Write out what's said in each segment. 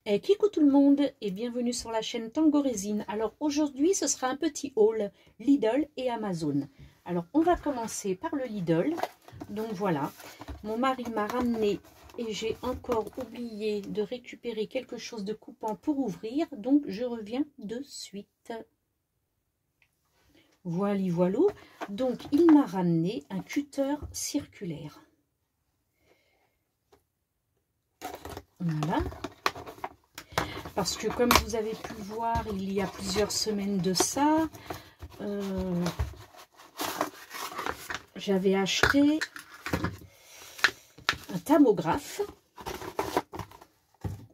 Et coucou tout le monde et bienvenue sur la chaîne Tango Résine. Alors aujourd'hui ce sera un petit haul Lidl et Amazon. Alors on va commencer par le Lidl. Donc voilà, mon mari m'a ramené et j'ai encore oublié de récupérer quelque chose de coupant pour ouvrir. Donc je reviens de suite. Voilà. Donc il m'a ramené un cutter circulaire. Voilà. Parce que comme vous avez pu le voir, il y a plusieurs semaines de ça, j'avais acheté un thermographe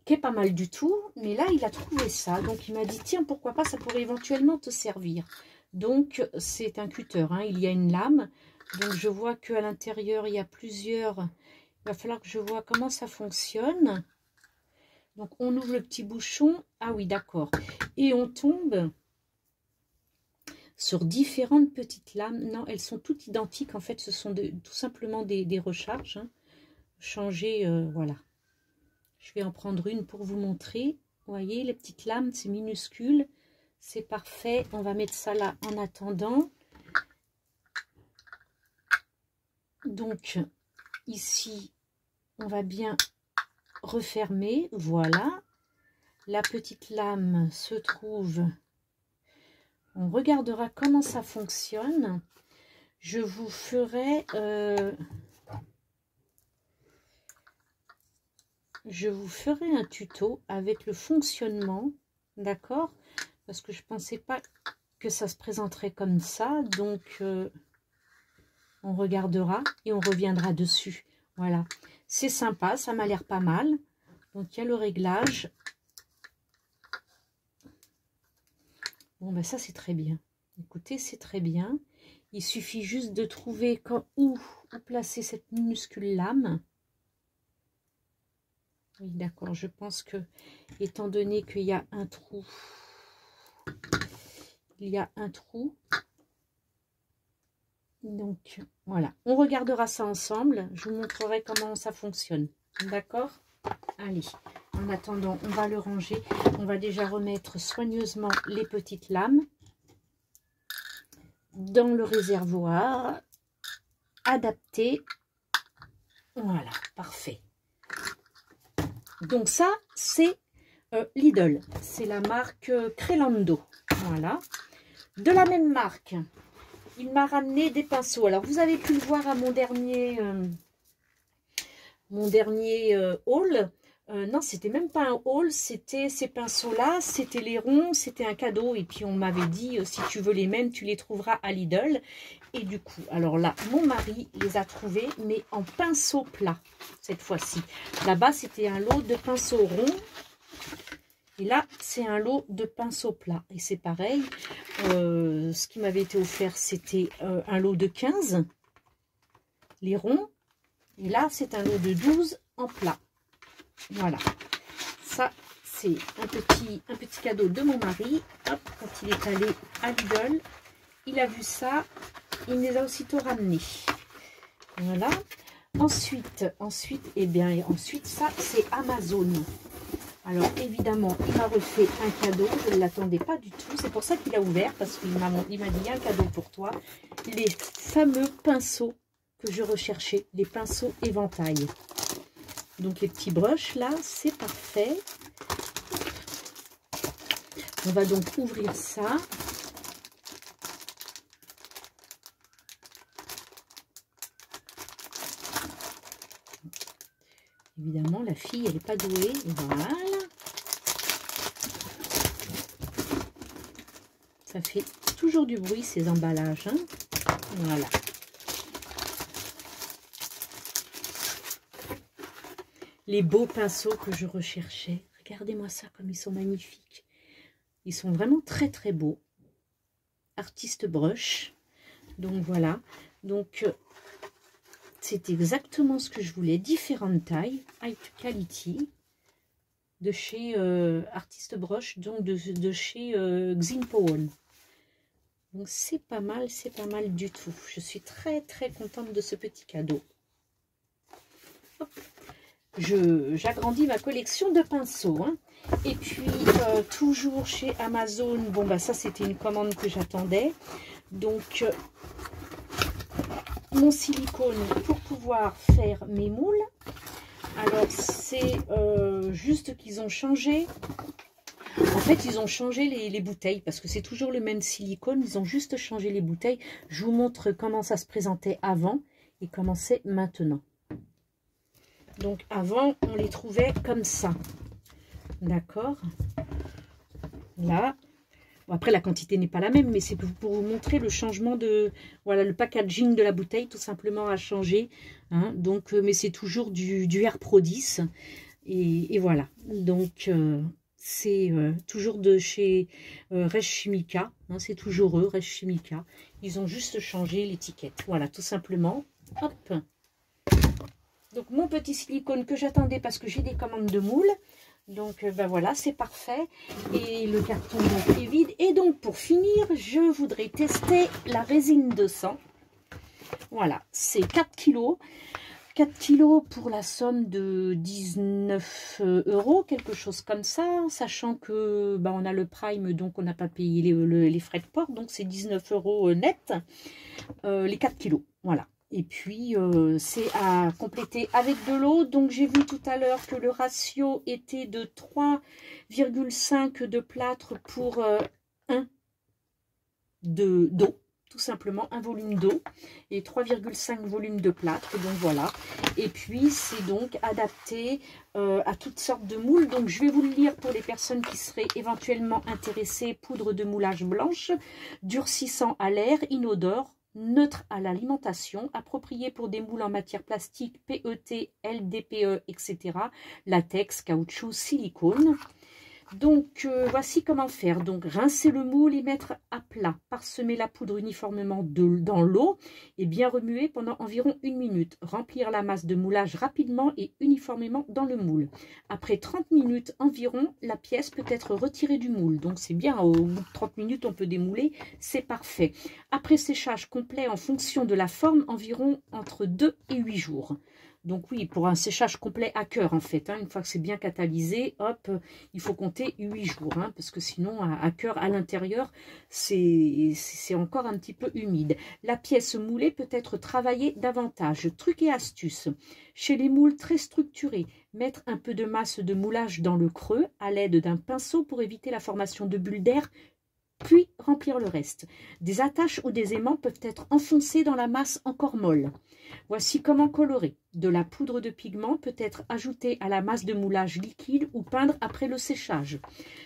qui est pas mal du tout, mais là il a trouvé ça, donc il m'a dit tiens pourquoi pas, ça pourrait éventuellement te servir. Donc c'est un cutter, hein, il y a une lame, donc je vois qu'à l'intérieur il y a plusieurs, il va falloir que je vois comment ça fonctionne. Donc, on ouvre le petit bouchon. Ah oui, d'accord. Et on tombe sur différentes petites lames. Non, elles sont toutes identiques. En fait, ce sont tout simplement des recharges. Hein. Changer, voilà. Je vais en prendre une pour vous montrer. Vous voyez, les petites lames, c'est minuscule. C'est parfait. On va mettre ça là en attendant. Donc, ici, on va bien refermer, voilà, la petite lame se trouve, on regardera comment ça fonctionne, je vous ferai un tuto avec le fonctionnement, d'accord, parce que je pensais pas que ça se présenterait comme ça, donc on regardera et on reviendra dessus. Voilà, c'est sympa, ça m'a l'air pas mal. Donc, il y a le réglage. Bon, ben ça, c'est très bien. Écoutez, c'est très bien. Il suffit juste de trouver où placer cette minuscule lame. Oui, d'accord. Je pense que, étant donné qu'il y a un trou, donc, voilà. On regardera ça ensemble. Je vous montrerai comment ça fonctionne. D'accord ? Allez, en attendant, on va le ranger. On va déjà remettre soigneusement les petites lames dans le réservoir adapté. Voilà, parfait. Donc ça, c'est Lidl. C'est la marque Crelando. Voilà. De la même marque, il m'a ramené des pinceaux. Alors, vous avez pu le voir à mon dernier haul. Non, c'était même pas un haul, c'était ces pinceaux-là, c'était les ronds, c'était un cadeau. Et puis, on m'avait dit, si tu veux les mêmes, tu les trouveras à Lidl. Et du coup, alors là, mon mari les a trouvés, mais en pinceau plat, cette fois-ci. Là-bas, c'était un lot de pinceaux ronds. Et là, c'est un lot de pinceaux plats. Et c'est pareil, ce qui m'avait été offert, c'était un lot de 15, les ronds. Et là, c'est un lot de 12 en plat. Voilà. Ça, c'est un petit cadeau de mon mari. Hop, quand il est allé à Lidl, il a vu ça. Il me les a aussitôt ramenés. Voilà. Ensuite, ça, c'est Amazon. Alors, évidemment, il m'a refait un cadeau. Je ne l'attendais pas du tout. C'est pour ça qu'il a ouvert, parce qu'il m'a dit, il y a un cadeau pour toi. Les fameux pinceaux que je recherchais, les pinceaux éventail. Donc, les petits brushes, là, c'est parfait. On va donc ouvrir ça. Évidemment, la fille, elle n'est pas douée. Voilà. Ça fait toujours du bruit, ces emballages. Hein. Voilà. Les beaux pinceaux que je recherchais. Regardez-moi ça, comme ils sont magnifiques. Ils sont vraiment très, très beaux. Artiste brush. Donc, voilà. Donc, c'est exactement ce que je voulais. Différentes tailles. High quality. De chez Artiste Brush. Donc, de chez Xinpowon. Donc, c'est pas mal du tout. Je suis très, très contente de ce petit cadeau. Hop. j'agrandis ma collection de pinceaux. Hein. Et puis, toujours chez Amazon, bon, bah ça, c'était une commande que j'attendais. Donc, mon silicone pour pouvoir faire mes moules. Alors, c'est juste qu'ils ont changé. En fait, ils ont changé les bouteilles parce que c'est toujours le même silicone. Ils ont juste changé les bouteilles. Je vous montre comment ça se présentait avant et comment c'est maintenant. Donc, avant, on les trouvait comme ça. D'accord? Là. Bon, après, la quantité n'est pas la même, mais c'est pour vous montrer le changement de... Voilà, le packaging de la bouteille, tout simplement, a changé. Hein, donc, mais c'est toujours du Air Pro 10. Et voilà. Donc... c'est toujours de chez Res Chimica, hein, c'est toujours eux, Res Chimica. Ils ont juste changé l'étiquette, voilà, tout simplement. Hop. Donc, mon petit silicone que j'attendais parce que j'ai des commandes de moules. Donc, ben voilà, c'est parfait. Et le carton donc, est vide. Et donc, pour finir, je voudrais tester la résine 200. Voilà, c'est 4 kilos. 4 kilos pour la somme de 19 €, quelque chose comme ça, sachant que bah, on a le Prime, donc on n'a pas payé les frais de port, donc c'est 19 € net, les 4 kilos, voilà. Et puis, c'est à compléter avec de l'eau, donc j'ai vu tout à l'heure que le ratio était de 3,5 de plâtre pour 1 d'eau. Tout simplement un volume d'eau et 3,5 volumes de plâtre, donc voilà. Et puis c'est donc adapté à toutes sortes de moules, donc je vais vous le lire pour les personnes qui seraient éventuellement intéressées. Poudre de moulage blanche, durcissant à l'air, inodore, neutre à l'alimentation, approprié pour des moules en matière plastique, PET, LDPE, etc., latex, caoutchouc, silicone. Donc, voici comment faire. Donc, rincer le moule et mettre à plat. Parsemer la poudre uniformément dans l'eau et bien remuer pendant environ 1 minute. Remplir la masse de moulage rapidement et uniformément dans le moule. Après 30 minutes environ, la pièce peut être retirée du moule. Donc, c'est bien. Au bout de 30 minutes, on peut démouler. C'est parfait. Après séchage complet en fonction de la forme, environ entre 2 et 8 jours. Donc oui, pour un séchage complet à cœur en fait, hein, une fois que c'est bien catalysé, hop, il faut compter 8 jours, hein, parce que sinon à cœur à l'intérieur, c'est encore un petit peu humide. La pièce moulée peut être travaillée davantage. Truc et astuce. Chez les moules très structurés, mettre un peu de masse de moulage dans le creux à l'aide d'un pinceau pour éviter la formation de bulles d'air, puis remplir le reste. Des attaches ou des aimants peuvent être enfoncés dans la masse encore molle. Voici comment colorer. De la poudre de pigment peut être ajoutée à la masse de moulage liquide ou peindre après le séchage.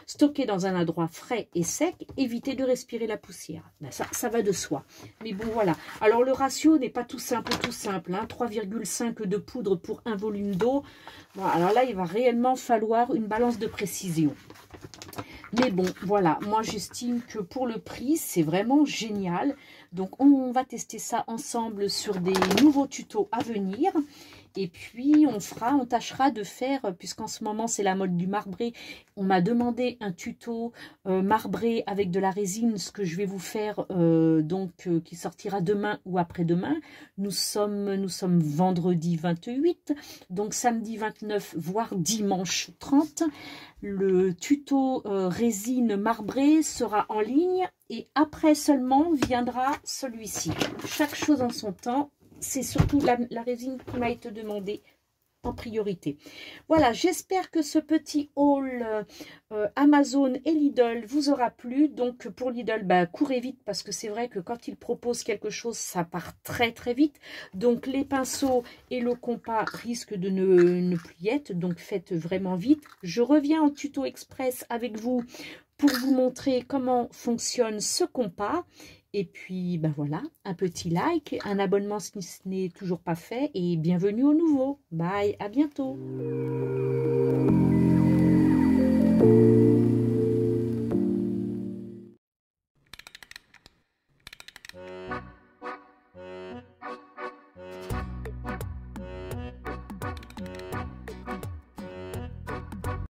Stocker dans un endroit frais et sec, éviter de respirer la poussière. Ben ça va de soi. Mais bon, voilà. Alors, le ratio n'est pas tout simple, hein. 3,5 de poudre pour 1 volume d'eau. Bon, alors là, il va réellement falloir une balance de précision. Mais bon, voilà, moi j'estime que pour le prix, c'est vraiment génial. Donc on va tester ça ensemble sur des nouveaux tutos à venir. Et puis on tâchera de faire, puisqu'en ce moment c'est la mode du marbré, on m'a demandé un tuto marbré avec de la résine, ce que je vais vous faire qui sortira demain ou après-demain. Nous sommes vendredi 28, donc samedi 29, voire dimanche 30. Le tuto résine marbrée sera en ligne et après seulement viendra celui-ci. Chaque chose en son temps. C'est surtout la résine qui m'a été demandée en priorité. Voilà, j'espère que ce petit haul Amazon et Lidl vous aura plu. Donc pour Lidl, bah, courez vite parce que c'est vrai que quand ils proposent quelque chose, ça part très très vite. Donc les pinceaux et le compas risquent de ne plus y être. Donc faites vraiment vite. Je reviens en tuto express avec vous pour vous montrer comment fonctionne ce compas. Et puis, ben voilà, un petit like, un abonnement si ce n'est toujours pas fait et bienvenue au nouveau. Bye, à bientôt.